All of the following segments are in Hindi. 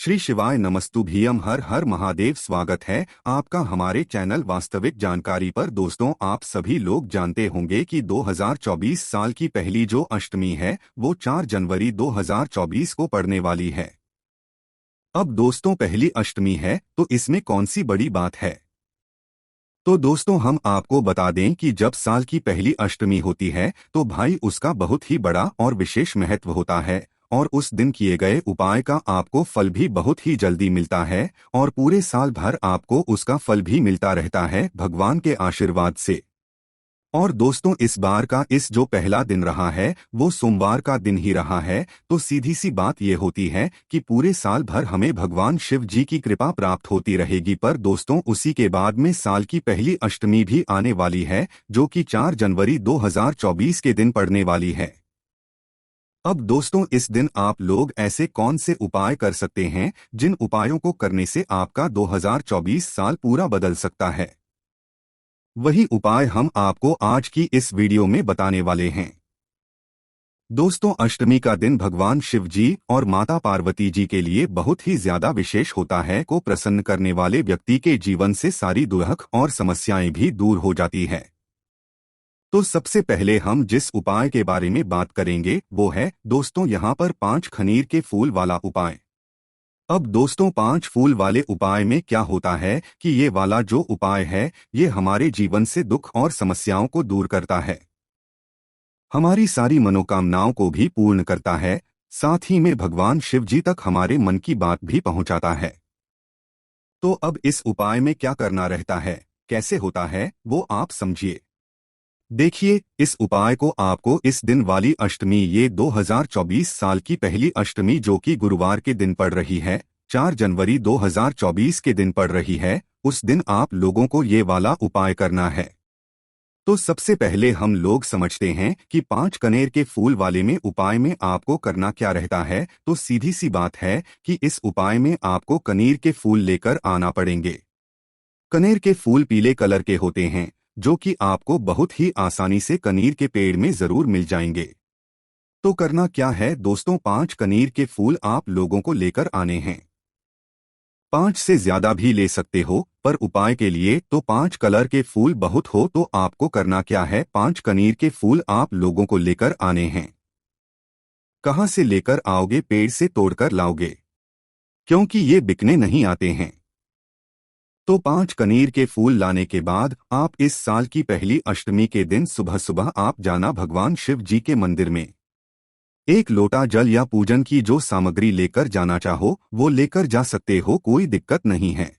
श्री शिवाय नमस्तुभ्यम। हर हर महादेव। स्वागत है आपका हमारे चैनल वास्तविक जानकारी पर। दोस्तों, आप सभी लोग जानते होंगे कि 2024 साल की पहली जो अष्टमी है वो 4 जनवरी 2024 को पड़ने वाली है। अब दोस्तों, पहली अष्टमी है तो इसमें कौन सी बड़ी बात है? तो दोस्तों, हम आपको बता दें कि जब साल की पहली अष्टमी होती है तो भाई उसका बहुत ही बड़ा और विशेष महत्व होता है और उस दिन किए गए उपाय का आपको फल भी बहुत ही जल्दी मिलता है और पूरे साल भर आपको उसका फल भी मिलता रहता है भगवान के आशीर्वाद से। और दोस्तों, इस बार का इस जो पहला दिन रहा है वो सोमवार का दिन ही रहा है, तो सीधी सी बात ये होती है कि पूरे साल भर हमें भगवान शिव जी की कृपा प्राप्त होती रहेगी। पर दोस्तों, उसी के बाद में साल की पहली अष्टमी भी आने वाली है जो कि 4 जनवरी 2024 के दिन पड़ने वाली है। अब दोस्तों, इस दिन आप लोग ऐसे कौन से उपाय कर सकते हैं जिन उपायों को करने से आपका 2024 साल पूरा बदल सकता है? वही उपाय हम आपको आज की इस वीडियो में बताने वाले हैं। दोस्तों, अष्टमी का दिन भगवान शिव जी और माता पार्वती जी के लिए बहुत ही ज्यादा विशेष होता है। को प्रसन्न करने वाले व्यक्ति के जीवन से सारी दुख और समस्याएं भी दूर हो जाती है। तो सबसे पहले हम जिस उपाय के बारे में बात करेंगे वो है दोस्तों यहाँ पर 5 खनीर के फूल वाला उपाय। अब दोस्तों, 5 फूल वाले उपाय में क्या होता है कि ये वाला जो उपाय है ये हमारे जीवन से दुख और समस्याओं को दूर करता है, हमारी सारी मनोकामनाओं को भी पूर्ण करता है, साथ ही में भगवान शिव जी तक हमारे मन की बात भी पहुंचाता है। तो अब इस उपाय में क्या करना रहता है, कैसे होता है वो आप समझिए। देखिए, इस उपाय को आपको इस दिन वाली अष्टमी, ये 2024 साल की पहली अष्टमी जो कि गुरुवार के दिन पड़ रही है, 4 जनवरी 2024 के दिन पड़ रही है, उस दिन आप लोगों को ये वाला उपाय करना है। तो सबसे पहले हम लोग समझते हैं कि 5 कनेर के फूल वाले में उपाय में आपको करना क्या रहता है। तो सीधी सी बात है कि इस उपाय में आपको कनेर के फूल लेकर आना पड़ेंगे। कनेर के फूल पीले कलर के होते हैं जो कि आपको बहुत ही आसानी से कनीर के पेड़ में जरूर मिल जाएंगे। तो करना क्या है दोस्तों, 5 कनीर के फूल आप लोगों को लेकर आने हैं। 5 से ज्यादा भी ले सकते हो, पर उपाय के लिए तो 5 कलर के फूल बहुत हो। तो आपको करना क्या है, 5 कनीर के फूल आप लोगों को लेकर आने हैं। कहाँ से लेकर आओगे? पेड़ से तोड़कर लाओगे, क्योंकि ये बिकने नहीं आते हैं। तो 5 कनीर के फूल लाने के बाद आप इस साल की पहली अष्टमी के दिन सुबह सुबह आप जाना भगवान शिव जी के मंदिर में। 1 लोटा जल या पूजन की जो सामग्री लेकर जाना चाहो वो लेकर जा सकते हो, कोई दिक्कत नहीं है।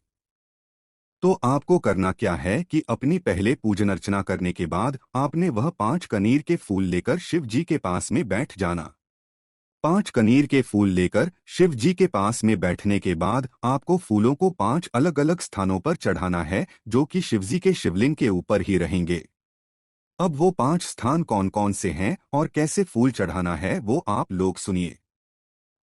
तो आपको करना क्या है कि अपनी पहले पूजन अर्चना करने के बाद आपने वह 5 कनीर के फूल लेकर शिव जी के पास में बैठ जाना। 5 कनीर के फूल लेकर शिव जी के पास में बैठने के बाद आपको फूलों को 5 अलग अलग स्थानों पर चढ़ाना है जो कि शिव जी के शिवलिंग के ऊपर ही रहेंगे। अब वो 5 स्थान कौन कौन से हैं और कैसे फूल चढ़ाना है वो आप लोग सुनिए।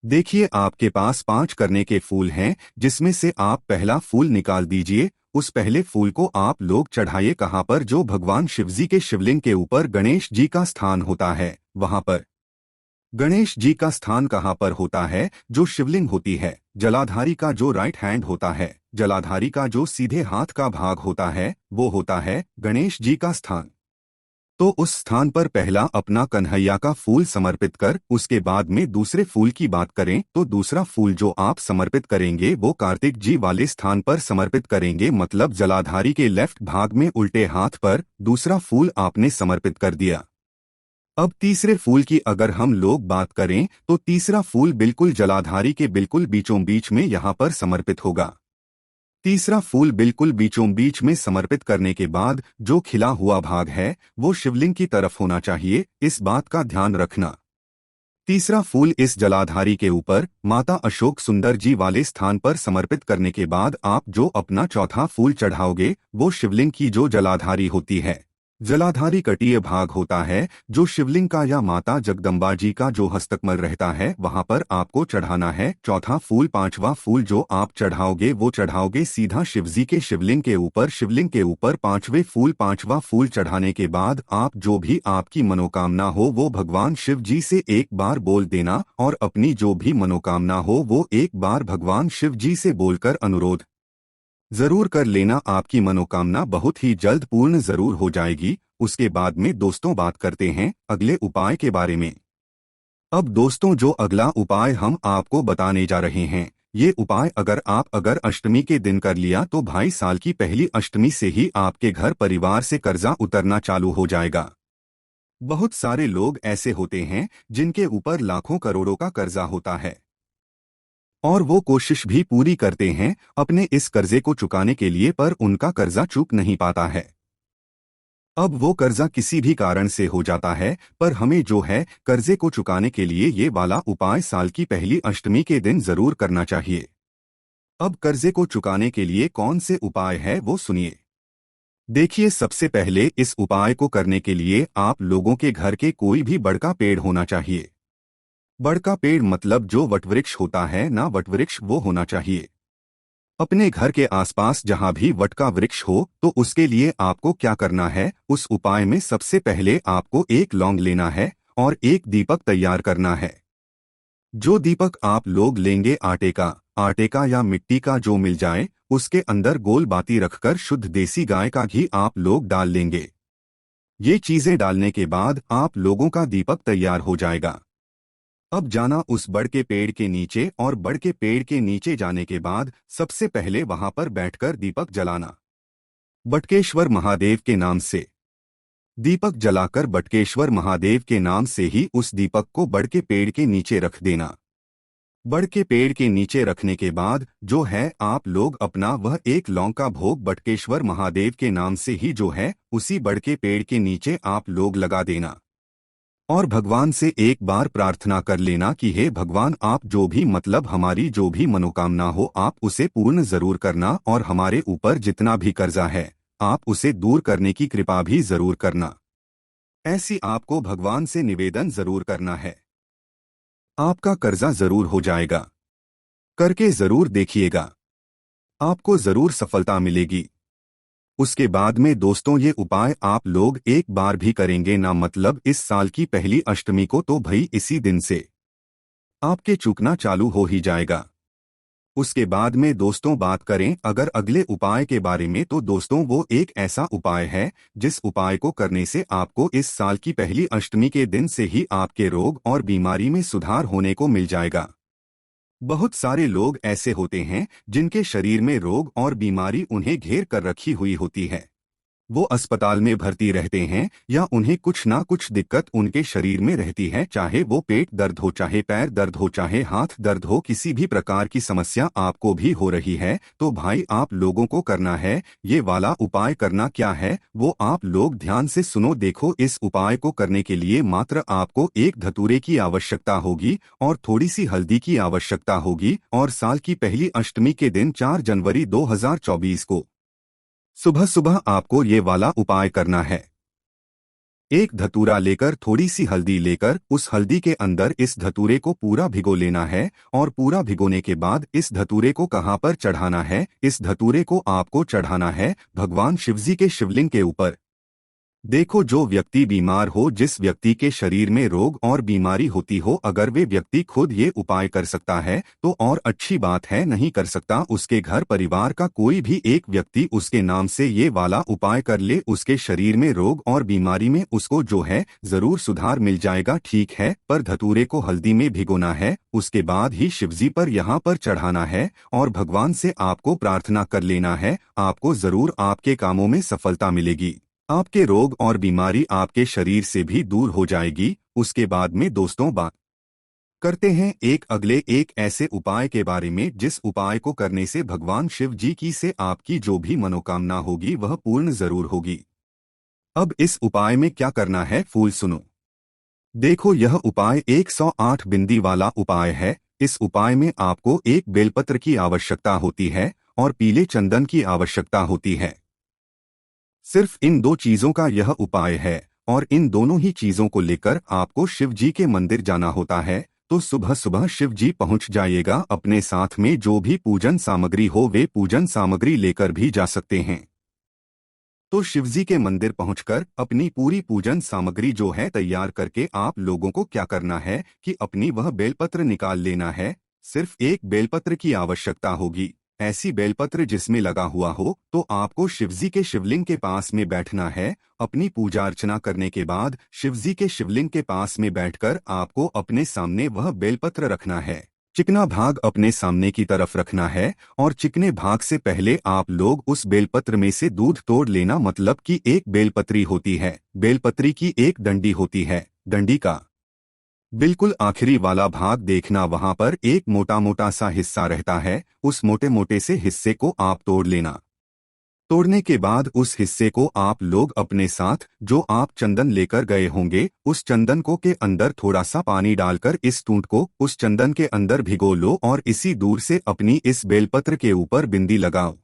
देखिए, आपके पास 5 करने के फूल हैं जिसमें से आप पहला फूल निकाल दीजिए। उस पहले फूल को आप लोग चढ़ाइए कहाँ पर? जो भगवान शिव जी के शिवलिंग के ऊपर गणेश जी का स्थान होता है वहां पर। गणेश जी का स्थान कहाँ पर होता है? जो शिवलिंग होती है, जलाधारी का जो राइट हैंड होता है, जलाधारी का जो सीधे हाथ का भाग होता है वो होता है गणेश जी का स्थान। तो उस स्थान पर पहला अपना कन्हैया का फूल समर्पित कर उसके बाद में दूसरे फूल की बात करें तो दूसरा फूल जो आप समर्पित करेंगे वो कार्तिक जी वाले स्थान पर समर्पित करेंगे, मतलब जलाधारी के लेफ्ट भाग में उल्टे हाथ पर दूसरा फूल आपने समर्पित कर दिया। अब तीसरे फूल की अगर हम लोग बात करें तो तीसरा फूल बिल्कुल जलाधारी के बिल्कुल बीचों बीच में यहाँ पर समर्पित होगा। तीसरा फूल बिल्कुल बीचों बीच में समर्पित करने के बाद जो खिला हुआ भाग है वो शिवलिंग की तरफ होना चाहिए, इस बात का ध्यान रखना। तीसरा फूल इस जलाधारी के ऊपर माता अशोक सुंदर जी वाले स्थान पर समर्पित करने के बाद आप जो अपना चौथा फूल चढ़ाओगे वो शिवलिंग की जो जलाधारी होती है जलाधारी कटीय भाग होता है जो शिवलिंग का या माता जगदम्बा जी का जो हस्तकमल रहता है वहां पर आपको चढ़ाना है। चौथा फूल, पांचवा फूल जो आप चढ़ाओगे वो चढ़ाओगे सीधा शिवजी के शिवलिंग के ऊपर। शिवलिंग के ऊपर पांचवा फूल चढ़ाने के बाद आप जो भी आपकी मनोकामना हो वो भगवान शिव जी से एक बार बोल देना और अपनी जो भी मनोकामना हो वो एक बार भगवान शिव जी से बोलकर अनुरोध जरूर कर लेना। आपकी मनोकामना बहुत ही जल्द पूर्ण जरूर हो जाएगी। उसके बाद में दोस्तों बात करते हैं अगले उपाय के बारे में। अब दोस्तों जो अगला उपाय हम आपको बताने जा रहे हैं, ये उपाय अगर अष्टमी के दिन कर लिया तो भाई साल की पहली अष्टमी से ही आपके घर परिवार से कर्जा उतरना चालू हो जाएगा। बहुत सारे लोग ऐसे होते हैं जिनके ऊपर लाखों करोड़ों का कर्जा होता है और वो कोशिश भी पूरी करते हैं अपने इस कर्जे को चुकाने के लिए, पर उनका कर्जा चूक नहीं पाता है। अब वो कर्जा किसी भी कारण से हो जाता है, पर हमें जो है कर्जे को चुकाने के लिए ये वाला उपाय साल की पहली अष्टमी के दिन जरूर करना चाहिए। अब कर्जे को चुकाने के लिए कौन से उपाय है वो सुनिए। देखिए, सबसे पहले इस उपाय को करने के लिए आप लोगों के घर के कोई भी बड़का पेड़ होना चाहिए। बड़का पेड़ मतलब जो वटवृक्ष होता है ना, वटवृक्ष वो होना चाहिए। अपने घर के आसपास जहां भी वट का वृक्ष हो तो उसके लिए आपको क्या करना है, उस उपाय में सबसे पहले आपको एक लौंग लेना है और एक दीपक तैयार करना है। जो दीपक आप लोग लेंगे आटे का या मिट्टी का जो मिल जाए, उसके अंदर गोल बाती रखकर शुद्ध देसी गाय का घी आप लोग डाल लेंगे। ये चीजें डालने के बाद आप लोगों का दीपक तैयार हो जाएगा। अब जाना उस बड़ के पेड़ के नीचे और बड़ के पेड़ के नीचे जाने के बाद सबसे पहले वहां पर बैठकर दीपक जलाना। बटकेश्वर महादेव के नाम से दीपक जलाकर बटकेश्वर महादेव के नाम से ही उस दीपक को बड़ के पेड़ के नीचे रख देना। बड़ के पेड़ के नीचे रखने के बाद जो है आप लोग अपना वह एक लौंग का भोग बटकेश्वर महादेव के नाम से ही जो है उसी बड़ के पेड़ के नीचे आप लोग लगा देना और भगवान से एक बार प्रार्थना कर लेना कि हे भगवान, आप जो भी मतलब हमारी जो भी मनोकामना हो आप उसे पूर्ण जरूर करना और हमारे ऊपर जितना भी कर्जा है आप उसे दूर करने की कृपा भी जरूर करना। ऐसी आपको भगवान से निवेदन जरूर करना है। आपका कर्जा जरूर हो जाएगा। करके जरूर देखिएगा, आपको जरूर सफलता मिलेगी। उसके बाद में दोस्तों ये उपाय आप लोग एक बार भी करेंगे ना, मतलब इस साल की पहली अष्टमी को, तो भाई इसी दिन से आपके चूकना चालू हो ही जाएगा। उसके बाद में दोस्तों बात करें अगर अगले उपाय के बारे में, तो दोस्तों वो एक ऐसा उपाय है जिस उपाय को करने से आपको इस साल की पहली अष्टमी के दिन से ही आपके रोग और बीमारी में सुधार होने को मिल जाएगा। बहुत सारे लोग ऐसे होते हैं जिनके शरीर में रोग और बीमारी उन्हें घेर कर रखी हुई होती है। वो अस्पताल में भर्ती रहते हैं या उन्हें कुछ ना कुछ दिक्कत उनके शरीर में रहती है, चाहे वो पेट दर्द हो, चाहे पैर दर्द हो, चाहे हाथ दर्द हो, किसी भी प्रकार की समस्या आपको भी हो रही है तो भाई आप लोगों को करना है ये वाला उपाय। करना क्या है वो आप लोग ध्यान से सुनो। देखो, इस उपाय को करने के लिए मात्र आपको एक धतूरे की आवश्यकता होगी और थोड़ी सी हल्दी की आवश्यकता होगी और साल की पहली अष्टमी के दिन 4 जनवरी 2024 को सुबह सुबह आपको ये वाला उपाय करना है। एक धतूरा लेकर, थोड़ी सी हल्दी लेकर, उस हल्दी के अंदर इस धतूरे को पूरा भिगो लेना है और पूरा भिगोने के बाद इस धतूरे को कहाँ पर चढ़ाना है, इस धतूरे को आपको चढ़ाना है भगवान शिवजी के शिवलिंग के ऊपर। देखो, जो व्यक्ति बीमार हो, जिस व्यक्ति के शरीर में रोग और बीमारी होती हो, अगर वे व्यक्ति खुद ये उपाय कर सकता है तो और अच्छी बात है। नहीं कर सकता, उसके घर परिवार का कोई भी एक व्यक्ति उसके नाम से ये वाला उपाय कर ले, उसके शरीर में रोग और बीमारी में उसको जो है जरूर सुधार मिल जाएगा। ठीक है, पर धतूरे को हल्दी में भिगोना है, उसके बाद ही शिवजी पर यहाँ पर चढ़ाना है और भगवान से आपको प्रार्थना कर लेना है। आपको जरूर आपके कामों में सफलता मिलेगी, आपके रोग और बीमारी आपके शरीर से भी दूर हो जाएगी। उसके बाद में दोस्तों बात करते हैं एक ऐसे उपाय के बारे में जिस उपाय को करने से भगवान शिव जी की से आपकी जो भी मनोकामना होगी वह पूर्ण जरूर होगी। अब इस उपाय में क्या करना है फूल सुनो। देखो, यह उपाय 108 बिंदी वाला उपाय है। इस उपाय में आपको एक बेलपत्र की आवश्यकता होती है और पीले चंदन की आवश्यकता होती है। सिर्फ इन दो चीजों का यह उपाय है और इन दोनों ही चीजों को लेकर आपको शिव जी के मंदिर जाना होता है। तो सुबह सुबह शिव जी पहुंच जाइएगा, अपने साथ में जो भी पूजन सामग्री हो वे पूजन सामग्री लेकर भी जा सकते हैं। तो शिवजी के मंदिर पहुंचकर अपनी पूरी पूजन सामग्री जो है तैयार करके आप लोगों को क्या करना है कि अपनी वह बेलपत्र निकाल लेना है। सिर्फ एक बेलपत्र की आवश्यकता होगी, ऐसी बेलपत्र जिसमें लगा हुआ हो। तो आपको शिवजी के शिवलिंग के पास में बैठना है। अपनी पूजा अर्चना करने के बाद शिवजी के शिवलिंग के पास में बैठकर आपको अपने सामने वह बेलपत्र रखना है। चिकना भाग अपने सामने की तरफ रखना है और चिकने भाग से पहले आप लोग उस बेलपत्र में से दूध तोड़ लेना। मतलब कि एक बेलपत्री होती है, बेलपत्री की एक डंडी होती है, डंडी का बिल्कुल आखिरी वाला भाग देखना, वहां पर एक मोटा मोटा सा हिस्सा रहता है। उस मोटे मोटे से हिस्से को आप तोड़ लेना। तोड़ने के बाद उस हिस्से को आप लोग अपने साथ जो आप चंदन लेकर गए होंगे उस चंदन को के अंदर थोड़ा सा पानी डालकर इस टूंट को उस चंदन के अंदर भिगो लो और इसी दूर से अपनी इस बेलपत्र के ऊपर बिंदी लगाओ।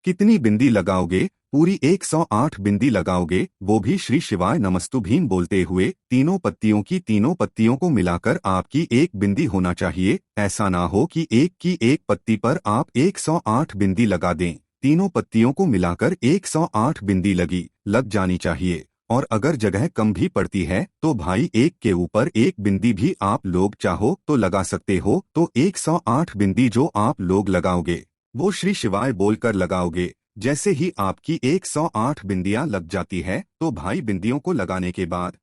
कितनी बिंदी लगाओगे? पूरी 108 बिंदी लगाओगे, वो भी श्री शिवाय नमस्तु भीम बोलते हुए। तीनों पत्तियों की तीनों पत्तियों को मिलाकर आपकी एक बिंदी होना चाहिए। ऐसा ना हो कि एक की एक पत्ती पर आप 108 बिंदी लगा दें। तीनों पत्तियों को मिलाकर 108 बिंदी लग जानी चाहिए। और अगर जगह कम भी पड़ती है तो भाई एक के ऊपर एक बिंदी भी आप लोग चाहो तो लगा सकते हो। तो 108 बिंदी जो आप लोग लगाओगे वो श्री शिवाय बोलकर लगाओगे। जैसे ही आपकी 108 बिंदियां लग जाती है तो भाई बिंदियों को लगाने के बाद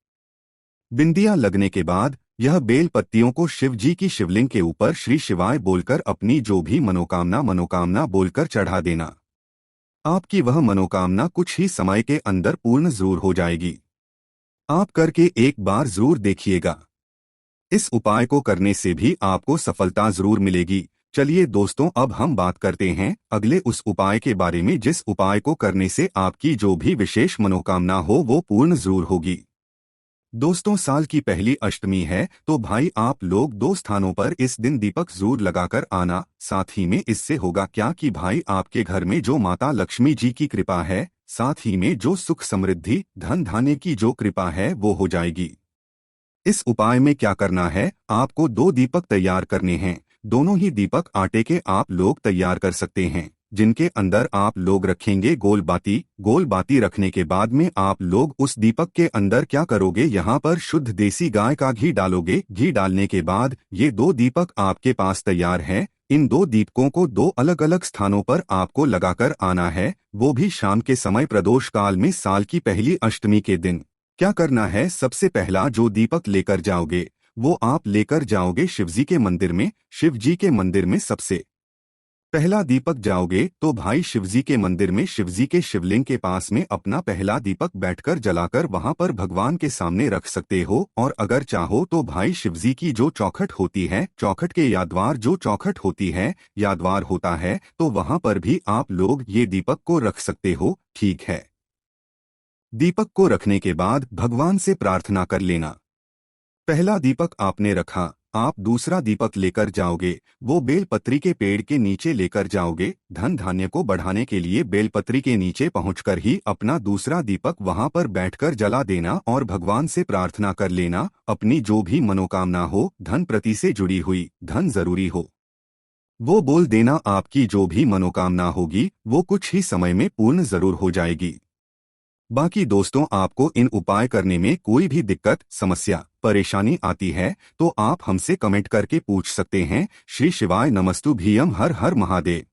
बिंदियां लगने के बाद यह बेल पत्तियों को शिव जी की शिवलिंग के ऊपर श्री शिवाय बोलकर अपनी जो भी मनोकामना बोलकर चढ़ा देना। आपकी वह मनोकामना कुछ ही समय के अंदर पूर्ण जरूर हो जाएगी। आप करके एक बार जरूर देखिएगा। इस उपाय को करने से भी आपको सफलता जरूर मिलेगी। चलिए दोस्तों, अब हम बात करते हैं अगले उस उपाय के बारे में जिस उपाय को करने से आपकी जो भी विशेष मनोकामना हो वो पूर्ण जरूर होगी। दोस्तों, साल की पहली अष्टमी है तो भाई आप लोग 2 स्थानों पर इस दिन दीपक जरूर लगाकर आना। साथ ही में इससे होगा क्या कि भाई आपके घर में जो माता लक्ष्मी जी की कृपा है, साथ ही में जो सुख समृद्धि धन धान्य की जो कृपा है वो हो जाएगी। इस उपाय में क्या करना है, आपको 2 दीपक तैयार करने हैं। दोनों ही दीपक आटे के आप लोग तैयार कर सकते हैं, जिनके अंदर आप लोग रखेंगे गोल बाती। गोल बाती रखने के बाद में आप लोग उस दीपक के अंदर क्या करोगे, यहाँ पर शुद्ध देसी गाय का घी डालोगे। घी डालने के बाद ये 2 दीपक आपके पास तैयार हैं। इन 2 दीपकों को 2 अलग अलग स्थानों पर आपको लगाकर आना है, वो भी शाम के समय प्रदोष काल में साल की पहली अष्टमी के दिन। क्या करना है, सबसे पहला जो दीपक लेकर जाओगे वो आप लेकर जाओगे शिवजी के मंदिर में। शिवजी के मंदिर में सबसे पहला दीपक जाओगे तो भाई शिवजी के मंदिर में शिवजी के शिवलिंग के पास में अपना पहला दीपक बैठकर जलाकर वहां पर भगवान के सामने रख सकते हो। और अगर चाहो तो भाई शिवजी की जो चौखट होती है, चौखट के या द्वार जो चौखट होती है या द्वार होता है, तो वहां पर भी आप लोग ये दीपक को रख सकते हो। ठीक है, दीपक को रखने के बाद भगवान से प्रार्थना कर लेना। पहला दीपक आपने रखा, आप दूसरा दीपक लेकर जाओगे, वो बेलपत्री के पेड़ के नीचे लेकर जाओगे। धन धान्य को बढ़ाने के लिए बेलपत्री के नीचे पहुंचकर ही अपना दूसरा दीपक वहां पर बैठकर जला देना और भगवान से प्रार्थना कर लेना। अपनी जो भी मनोकामना हो, धन प्रति से जुड़ी हुई, धन जरूरी हो, वो बोल देना। आपकी जो भी मनोकामना होगी वो कुछ ही समय में पूर्ण जरूर हो जाएगी। बाकी दोस्तों, आपको इन उपाय करने में कोई भी दिक्कत समस्या परेशानी आती है तो आप हमसे कमेंट करके पूछ सकते हैं। श्री शिवाय नमस्तु भीयम। हर हर महादेव।